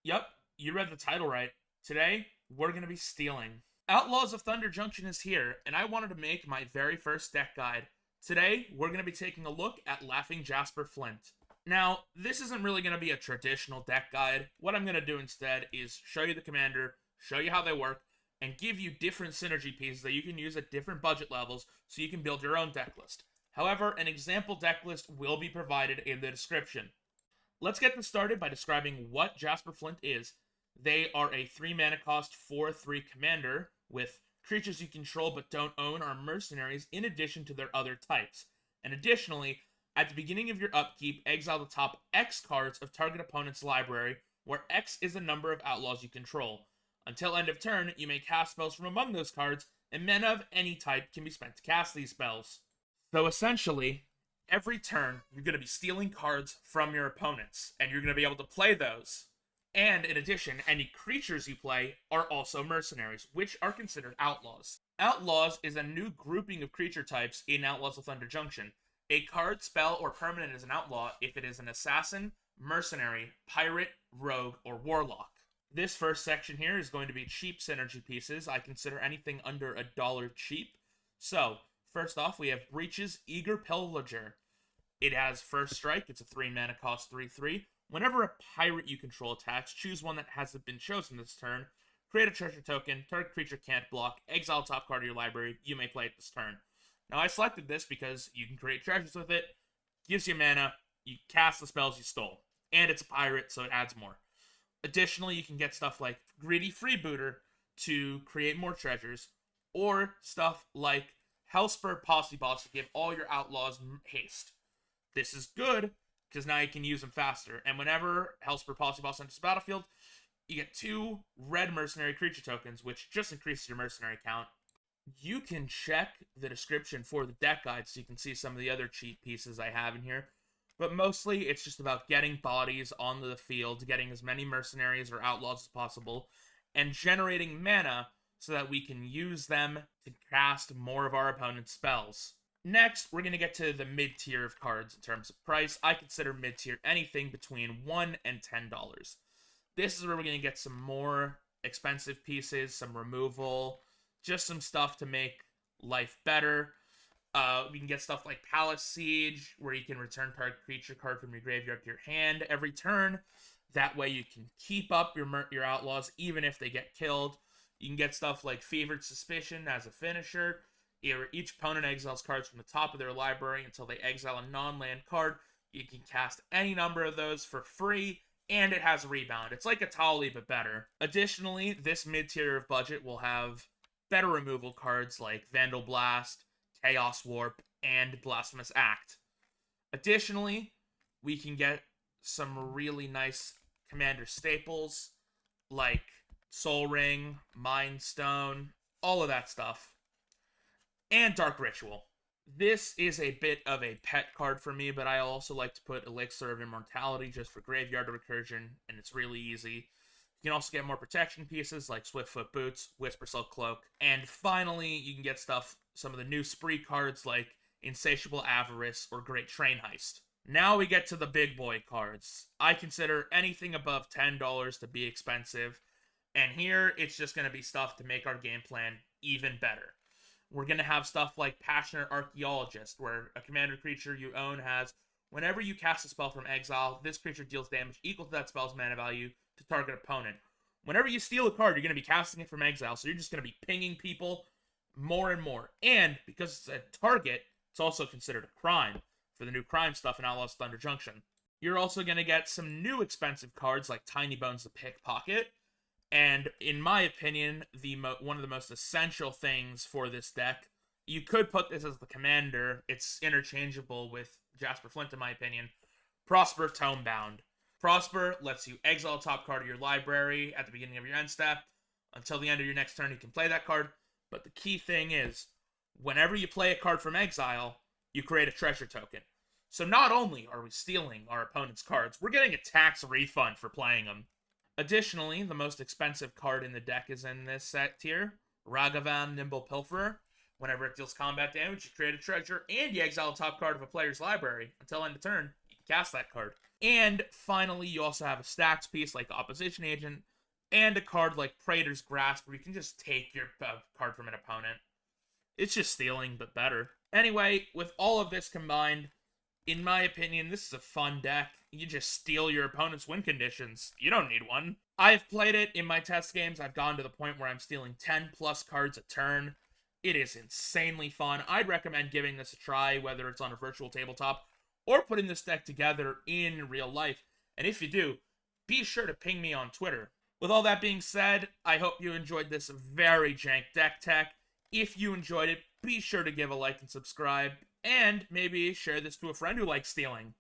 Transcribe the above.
Yep, you read the title right. Today, we're going to be stealing. Outlaws of Thunder Junction is here, and I wanted to make my very first deck guide. Today, we're going to be taking a look at Laughing Jasper Flint. Now, this isn't really going to be a traditional deck guide. What I'm going to do instead is show you the commander, show you how they work, and give you different synergy pieces that you can use at different budget levels so you can build your own deck list. However, an example deck list will be provided in the description. Let's get this started by describing what Jasper Flint is. They are a 3 mana cost 4/3 commander with creatures you control but don't own are mercenaries in addition to their other types. And additionally, at the beginning of your upkeep, exile the top X cards of target opponent's library, where X is the number of outlaws you control. Until end of turn, you may cast spells from among those cards, and mana of any type can be spent to cast these spells. So essentially, every turn, you're going to be stealing cards from your opponents, and you're going to be able to play those. And in addition, any creatures you play are also mercenaries, which are considered outlaws. Outlaws is a new grouping of creature types in Outlaws of Thunder Junction. A card, spell, or permanent is an outlaw if it is an assassin, mercenary, pirate, rogue, or warlock. This first section here is going to be cheap synergy pieces. I consider anything under $1 cheap. So, first off, we have Breach's Eager Pillager. It has first strike. It's a 3 mana cost 3/3. Whenever a pirate you control attacks, choose one that hasn't been chosen this turn. Create a treasure token. Target creature can't block. Exile top card of your library. You may play it this turn. Now, I selected this because you can create treasures with it. Gives you mana. You cast the spells you stole. And it's a pirate, so it adds more. Additionally, you can get stuff like Greedy Freebooter to create more treasures. Or stuff like Hellspur Posse Boss to give all your outlaws haste. This is good, because now you can use them faster. And whenever Hellspur Posse Boss enters the battlefield, you get 2 red mercenary creature tokens, which just increases your mercenary count. You can check the description for the deck guide so you can see some of the other cheat pieces I have in here. But mostly, it's just about getting bodies onto the field, getting as many mercenaries or outlaws as possible, and generating mana so that we can use them to cast more of our opponent's spells. Next, we're going to get to the mid-tier of cards in terms of price. I consider mid-tier anything between $1 and $10. This is where we're going to get some more expensive pieces, some removal, just some stuff to make life better. We can get stuff like Palace Siege, where you can return target creature card from your graveyard to your hand every turn. That way you can keep up your outlaws even if they get killed. You can get stuff like Fevered Suspicion as a finisher. Each opponent exiles cards from the top of their library until they exile a non-land card. You can cast any number of those for free, and it has rebound. It's like a Tali, but better. Additionally, this mid-tier of budget will have better removal cards like Vandal Blast, Chaos Warp, and Blasphemous Act. Additionally, we can get some really nice commander staples like Soul Ring, Mind Stone, all of that stuff. And Dark Ritual. This is a bit of a pet card for me, but I also like to put Elixir of Immortality just for graveyard recursion, and it's really easy. You can also get more protection pieces like Swiftfoot Boots, Whisper Silk Cloak, and finally, you can get some of the new spree cards like Insatiable Avarice or Great Train Heist. Now we get to the big boy cards. I consider anything above $10 to be expensive, and here it's just going to be stuff to make our game plan even better. We're going to have stuff like Passionate Archaeologist, where a commander creature you own has, whenever you cast a spell from exile, this creature deals damage equal to that spell's mana value to target opponent. Whenever you steal a card, you're going to be casting it from exile, so you're just going to be pinging people more and more. And because it's a target, it's also considered a crime for the new crime stuff in Outlaws Thunder Junction. You're also going to get some new expensive cards like Tiny Bones the Pickpocket. And in my opinion, one of the most essential things for this deck, you could put this as the commander. It's interchangeable with Jasper Flint, in my opinion. Prosper Tomebound. Prosper lets you exile a top card of your library at the beginning of your end step. Until the end of your next turn, you can play that card. But the key thing is, whenever you play a card from exile, you create a treasure token. So not only are we stealing our opponent's cards, we're getting a tax refund for playing them. Additionally, the most expensive card in the deck is in this set tier, Ragavan Nimble Pilferer. Whenever it deals combat damage, you create a treasure, and you exile a top card of a player's library. Until end of turn, you can cast that card. And finally, you also have a stacks piece like Opposition Agent, and a card like Praetor's Grasp, where you can just take your card from an opponent. It's just stealing, but better. Anyway, with all of this combined, in my opinion, this is a fun deck. You just steal your opponent's win conditions. You don't need one. I've played it in my test games. I've gone to the point where I'm stealing 10 plus cards a turn. It is insanely fun. I'd recommend giving this a try, whether it's on a virtual tabletop or putting this deck together in real life. And if you do, be sure to ping me on Twitter. With all that being said, I hope you enjoyed this very jank deck tech. If you enjoyed it, be sure to give a like and subscribe, and maybe share this to a friend who likes stealing.